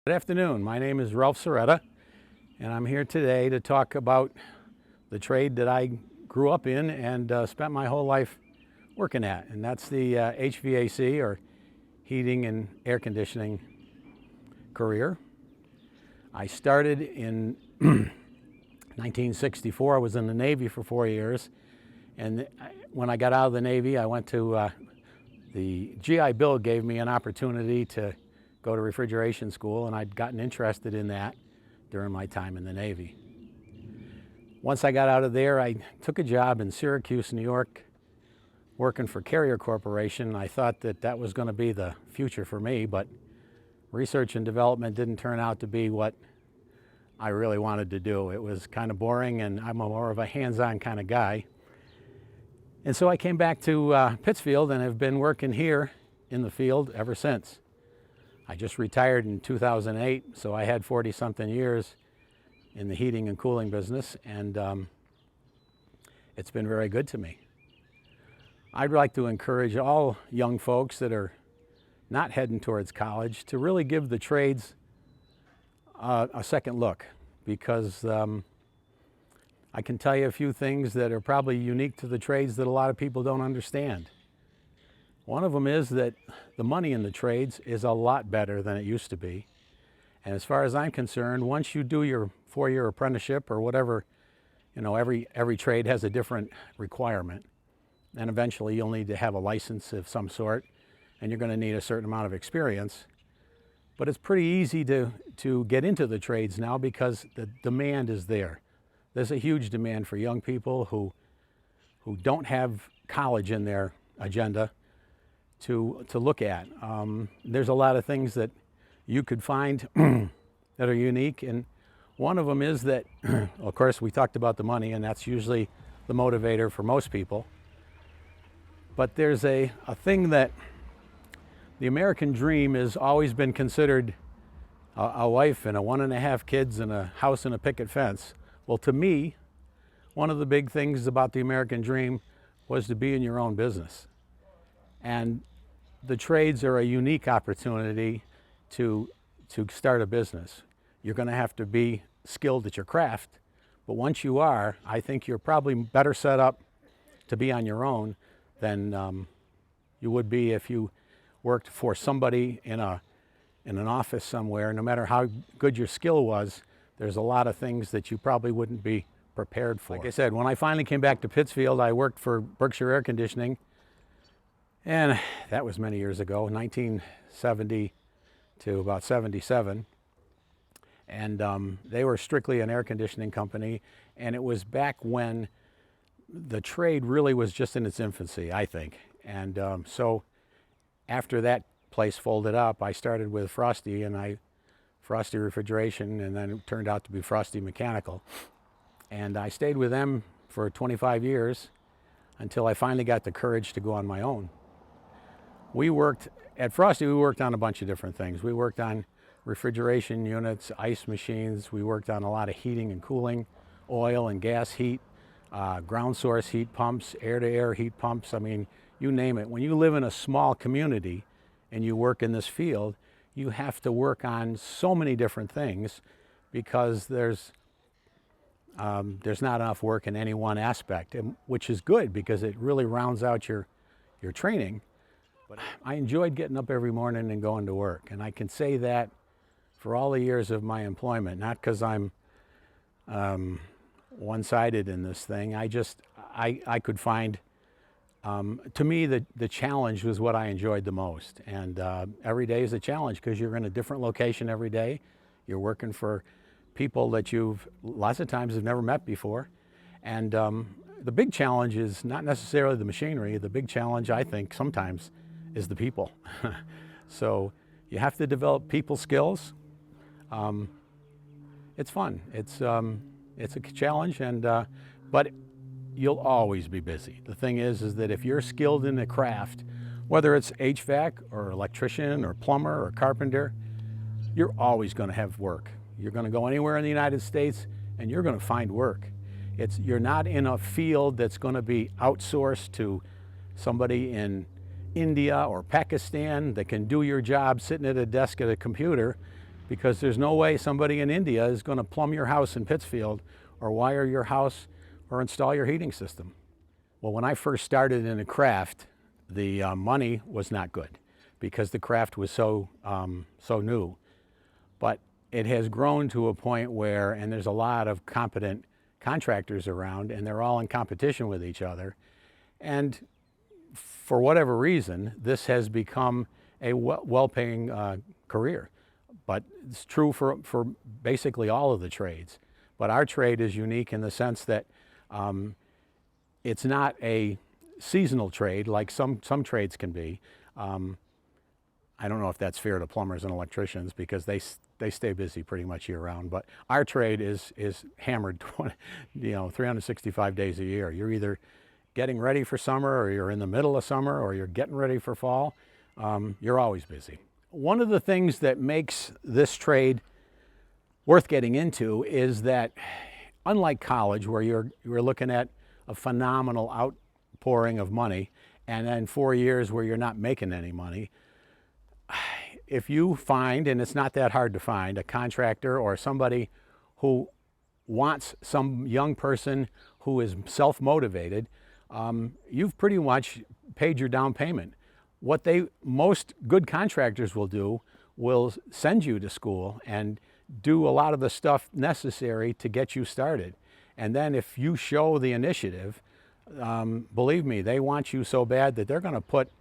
Good afternoon. My name is Ralph Soretta, and I'm here today to talk about the trade that I grew up in and spent my whole life working at, and that's the HVAC, or heating and air conditioning career. I started in 1964. I was in the Navy for 4 years, and when I got out of the Navy, I went to the GI Bill gave me an opportunity to go to refrigeration school, and I'd gotten interested in that during my time in the Navy. Once I got out of there, I took a job in Syracuse, New York, working for Carrier Corporation. I thought that that was going to be the future for me, but research and development didn't turn out to be what I really wanted to do. It was kind of boring, and I'm more of a hands-on kind of guy. And so I came back to Pittsfield and have been working here in the field ever since. I just retired in 2008, so I had 40-something years in the heating and cooling business, and it's been very good to me. I'd like to encourage all young folks that are not heading towards college to really give the trades a second look, because I can tell you a few things that are probably unique to the trades that a lot of people don't understand. One of them is that the money in the trades is a lot better than it used to be. And as far as I'm concerned, once you do your 4-year apprenticeship or whatever, you know, every trade has a different requirement. And eventually you'll need to have a license of some sort, and you're going to need a certain amount of experience. But it's pretty easy to get into the trades now because the demand is there. There's a huge demand for young people who don't have college in their agenda to look at. There's a lot of things that you could find that are unique, and one of them is that, of course, we talked about the money, and that's usually the motivator for most people. But there's a thing that the American dream has always been considered a wife and 1.5 kids and a house and a picket fence. Well, to me, one of the big things about the American dream was to be in your own business. And the trades are a unique opportunity to start a business. You're going to have to be skilled at your craft, but once you are, I think you're probably better set up to be on your own than you would be if you worked for somebody in an office somewhere. No matter how good your skill was, there's a lot of things that you probably wouldn't be prepared for. Like I said, when I finally came back to Pittsfield, I worked for Berkshire Air Conditioning, and that was many years ago, 1970 to about 77. And they were strictly an air conditioning company, and it was back when the trade really was just in its infancy, I think. And so after that place folded up, I started with Frosty Refrigeration, and then it turned out to be Frosty Mechanical. And I stayed with them for 25 years until I finally got the courage to go on my own. At Frosty, we worked on a bunch of different things. We worked on refrigeration units, ice machines. We worked on a lot of heating and cooling, oil and gas heat, ground source heat pumps, air-to-air heat pumps. I mean, you name it. When you live in a small community and you work in this field, you have to work on so many different things because there's not enough work in any one aspect, which is good because it really rounds out your training. But I enjoyed getting up every morning and going to work, and I can say that for all the years of my employment, not because I'm one-sided in this thing. I could find, to me, the challenge was what I enjoyed the most. And every day is a challenge because you're in a different location every day. You're working for people that you've lots of times have never met before. And the big challenge is not necessarily the machinery. The big challenge, I think, sometimes is the people. So you have to develop people skills. It's fun. It's a challenge, but you'll always be busy. The thing is that if you're skilled in a craft, whether it's HVAC or electrician or plumber or carpenter, you're always going to have work. You're going to go anywhere in the United States and you're going to find work. You're not in a field that's going to be outsourced to somebody in India or Pakistan that can do your job sitting at a desk at a computer. because there's no way somebody in India is going to plumb your house in Pittsfield or wire your house or install your heating system. Well, when I first started in the craft, the money was not good because the craft was so new. But it has grown to a point where, and there's a lot of competent contractors around, and they're all in competition with each other. And for whatever reason, this has become a well-paying career. But it's true for basically all of the trades. But our trade is unique in the sense that it's not a seasonal trade like some trades can be. I don't know if that's fair to plumbers and electricians because they stay busy pretty much year round. But our trade is hammered 365 days a year. You're either getting ready for summer, or you're in the middle of summer, or you're getting ready for fall. You're always busy. One of the things that makes this trade worth getting into is that, unlike college, where you're looking at a phenomenal outpouring of money, and then 4 years where you're not making any money, if you find, and it's not that hard to find, a contractor or somebody who wants some young person who is self-motivated, you've pretty much paid your down payment. What most good contractors will do will send you to school and do a lot of the stuff necessary to get you started. And then if you show the initiative, believe me, they want you so bad that they're going to put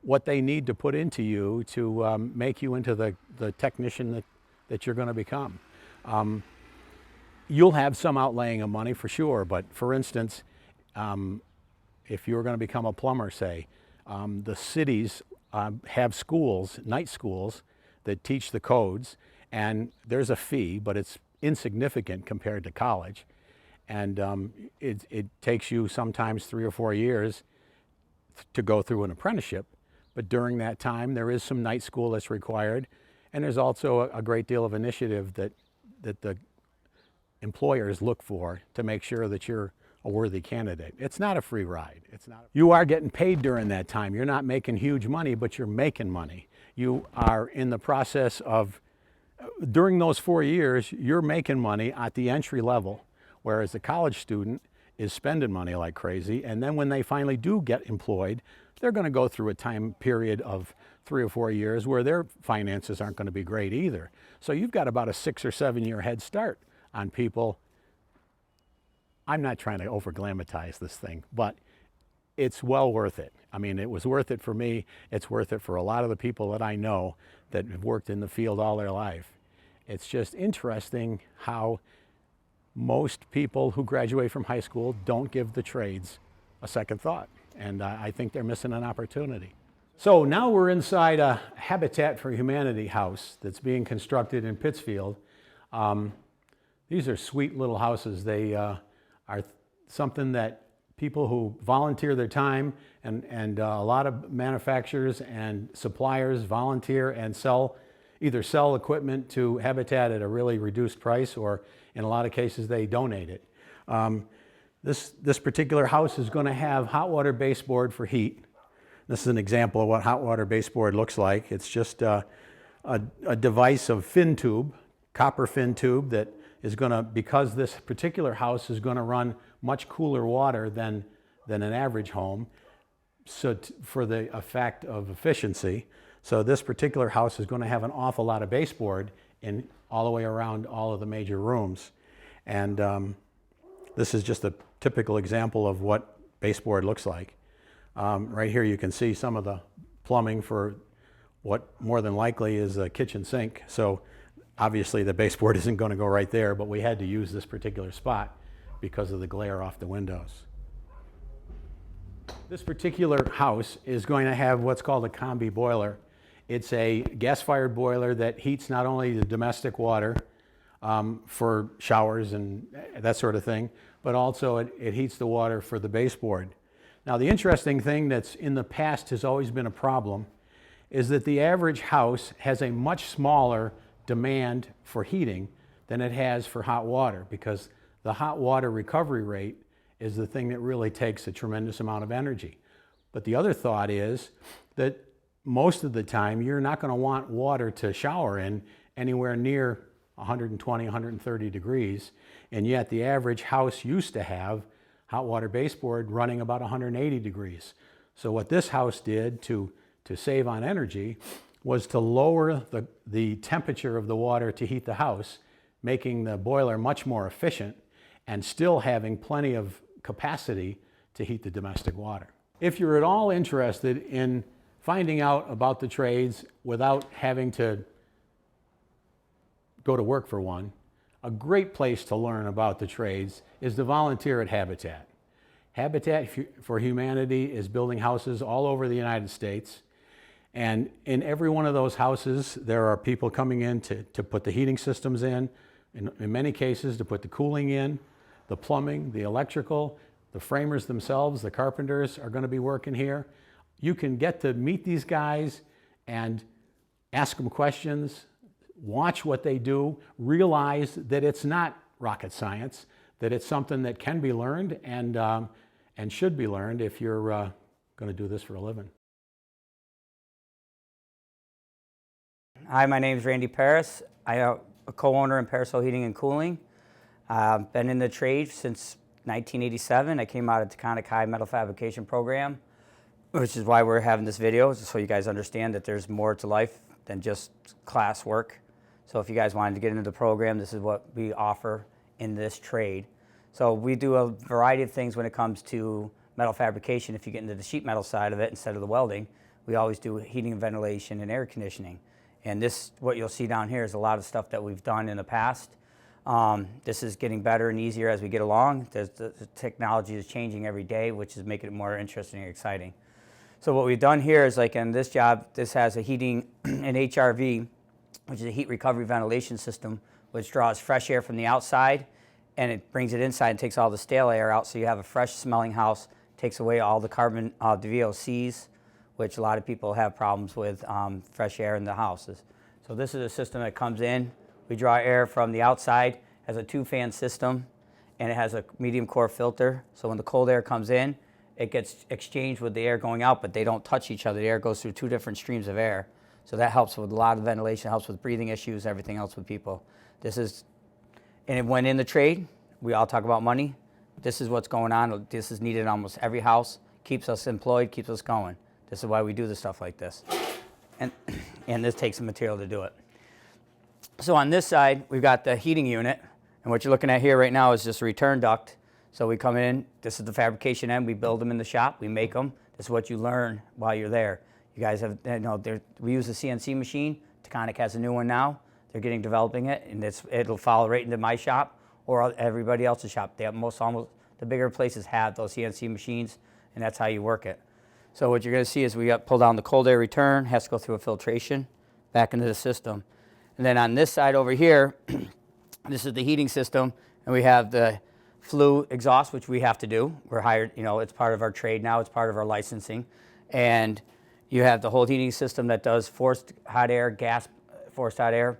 what they need to put into you to make you into the technician that you're going to become. You'll have some outlaying of money for sure, but for instance, if you're going to become a plumber, say, the cities have schools, night schools, that teach the codes, and there's a fee, but it's insignificant compared to college. And it takes you sometimes 3 or 4 years to go through an apprenticeship. But during that time, there is some night school that's required. And there's also a great deal of initiative that the employers look for to make sure that you're a worthy candidate. It's not a free ride. You are getting paid during that time. You're not making huge money, but you're making money. You are in the process of, during those 4 years, you're making money at the entry level, whereas the college student is spending money like crazy. And then when they finally do get employed, they're going to go through a time period of 3 or 4 years where their finances aren't going to be great either. So you've got about a 6 or 7 year head start on people. I'm not trying to over-glamatize this thing, but it's well worth it. I mean, it was worth it for me. It's worth it for a lot of the people that I know that have worked in the field all their life. It's just interesting how most people who graduate from high school don't give the trades a second thought. And I think they're missing an opportunity. So now we're inside a Habitat for Humanity house that's being constructed in Pittsfield. These are sweet little houses. They are something that people who volunteer their time, and a lot of manufacturers and suppliers volunteer and either sell equipment to Habitat at a really reduced price, or in a lot of cases they donate it. This particular house is going to have hot water baseboard for heat. This is an example of what hot water baseboard looks like. It's just a device of fin tube, copper fin tube, that is going to, because this particular house is going to run much cooler water than an average home, so for the effect of efficiency. So this particular house is going to have an awful lot of baseboard in all the way around all of the major rooms. And this is just a typical example of what baseboard looks like. Right here you can see some of the plumbing for what more than likely is a kitchen sink. So obviously the baseboard isn't going to go right there, but we had to use this particular spot because of the glare off the windows. This particular house is going to have what's called a combi boiler. It's a gas-fired boiler that heats not only the domestic water for showers and that sort of thing, but also it heats the water for the baseboard. Now, the interesting thing that's in the past has always been a problem is that the average house has a much smaller demand for heating than it has for hot water, because the hot water recovery rate is the thing that really takes a tremendous amount of energy. But the other thought is that most of the time you're not going to want water to shower in anywhere near 120, 130 degrees, and yet the average house used to have hot water baseboard running about 180 degrees. So what this house did to save on energy was to lower the temperature of the water to heat the house, making the boiler much more efficient and still having plenty of capacity to heat the domestic water. If you're at all interested in finding out about the trades without having to go to work for one, a great place to learn about the trades is to volunteer at Habitat. Habitat for Humanity is building houses all over the United States. And in every one of those houses, there are people coming in to put the heating systems in many cases to put the cooling in, the plumbing, the electrical, the framers themselves, the carpenters are going to be working here. You can get to meet these guys and ask them questions, watch what they do, realize that it's not rocket science, that it's something that can be learned and should be learned if you're going to do this for a living. Hi, my name is Randy Paris. I am a co-owner in Parisol Heating and Cooling. I've been in the trade since 1987. I came out of Taconic High Metal Fabrication Program, which is why we're having this video, just so you guys understand that there's more to life than just class work. So if you guys wanted to get into the program, this is what we offer in this trade. So we do a variety of things when it comes to metal fabrication. If you get into the sheet metal side of it instead of the welding, we always do heating and ventilation and air conditioning. And this, what you'll see down here, is a lot of stuff that we've done in the past. This is getting better and easier as we get along. The technology is changing every day, which is making it more interesting and exciting. So what we've done here is, like in this job, this has a heating and HRV, which is a heat recovery ventilation system, which draws fresh air from the outside and it brings it inside and takes all the stale air out, so you have a fresh smelling house, takes away all the carbon, the VOCs, which a lot of people have problems with, fresh air in the houses. So this is a system that comes in. We draw air from the outside, has a 2-fan system, and it has a medium core filter. So when the cold air comes in, it gets exchanged with the air going out, but they don't touch each other. The air goes through 2 different streams of air. So that helps with a lot of ventilation, helps with breathing issues, everything else with people. And when in the trade, we all talk about money. This is what's going on. This is needed in almost every house. Keeps us employed, keeps us going. This is why we do the stuff like this. And this takes some material to do it. So on this side, we've got the heating unit. And what you're looking at here right now is just a return duct. So we come in, this is the fabrication end. We build them in the shop, we make them. This is what you learn while you're there. You guys have, we use a CNC machine. Taconic has a new one now. They're developing it, and it'll follow right into my shop or everybody else's shop. They have almost the bigger places have those CNC machines, and that's how you work it. So what you're going to see is we pull down the cold air return, has to go through a filtration back into the system. And then on this side over here, this is the heating system, and we have the flue exhaust, which we have to do. We're hired, it's part of our trade now, it's part of our licensing. And you have the whole heating system that does forced hot air, gas forced hot air.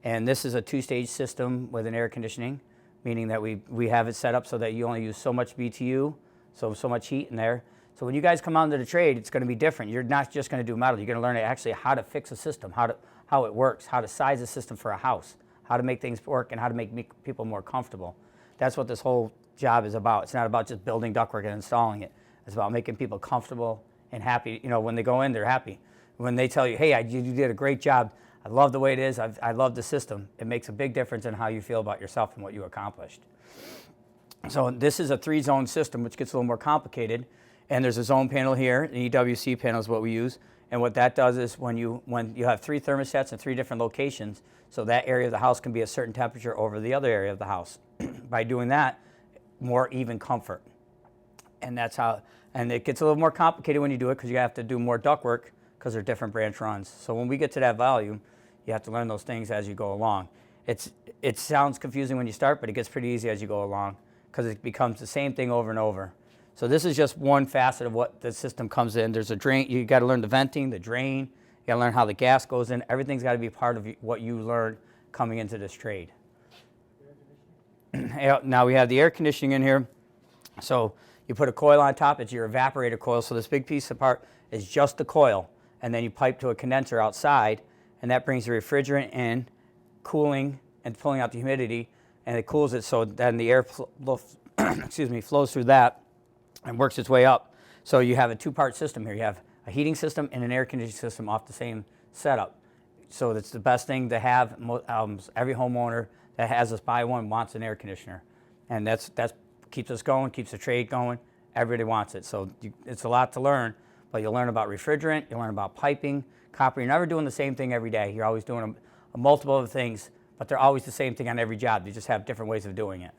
And this is a 2-stage system with an air conditioning, meaning that we have it set up so that you only use so much BTU, so much heat in there. So when you guys come out into the trade, it's going to be different. You're not just going to do metal. You're going to learn actually how to fix a system, how it works, how to size a system for a house, how to make things work, and how to make people more comfortable. That's what this whole job is about. It's not about just building ductwork and installing it. It's about making people comfortable and happy. When they go in, they're happy. When they tell you, hey, you did a great job. I love the way it is. I love the system. It makes a big difference in how you feel about yourself and what you accomplished. So this is a 3-zone system, which gets a little more complicated. And there's a zone panel here. The EWC panel is what we use. And what that does is when you have 3 thermostats in 3 different locations, so that area of the house can be a certain temperature over the other area of the house. By doing that, more even comfort. And that's how, and it gets a little more complicated when you do it because you have to do more ductwork because they're different branch runs. So when we get to that volume, you have to learn those things as you go along. It sounds confusing when you start, but it gets pretty easy as you go along because it becomes the same thing over and over. So this is just one facet of what the system comes in. There's a drain. You got to learn the venting, the drain. You got to learn how the gas goes in. Everything's got to be part of what you learn coming into this trade. Now we have the air conditioning in here. So you put a coil on top. It's your evaporator coil. So this big piece of part is just the coil. And then you pipe to a condenser outside, and that brings the refrigerant in cooling and pulling out the humidity, and it cools it so then the air flows through that and works its way up. So you have a two-part system here. You have a heating system and an air conditioning system off the same setup. So that's the best thing to have. Every homeowner that has us buy one wants an air conditioner, and that's keeps us going, keeps the trade going. Everybody wants it. So it's a lot to learn, but you'll learn about refrigerant, you'll learn about piping, copper. You're never doing the same thing every day. You're always doing a multiple of things, but they're always the same thing on every job. You just have different ways of doing it.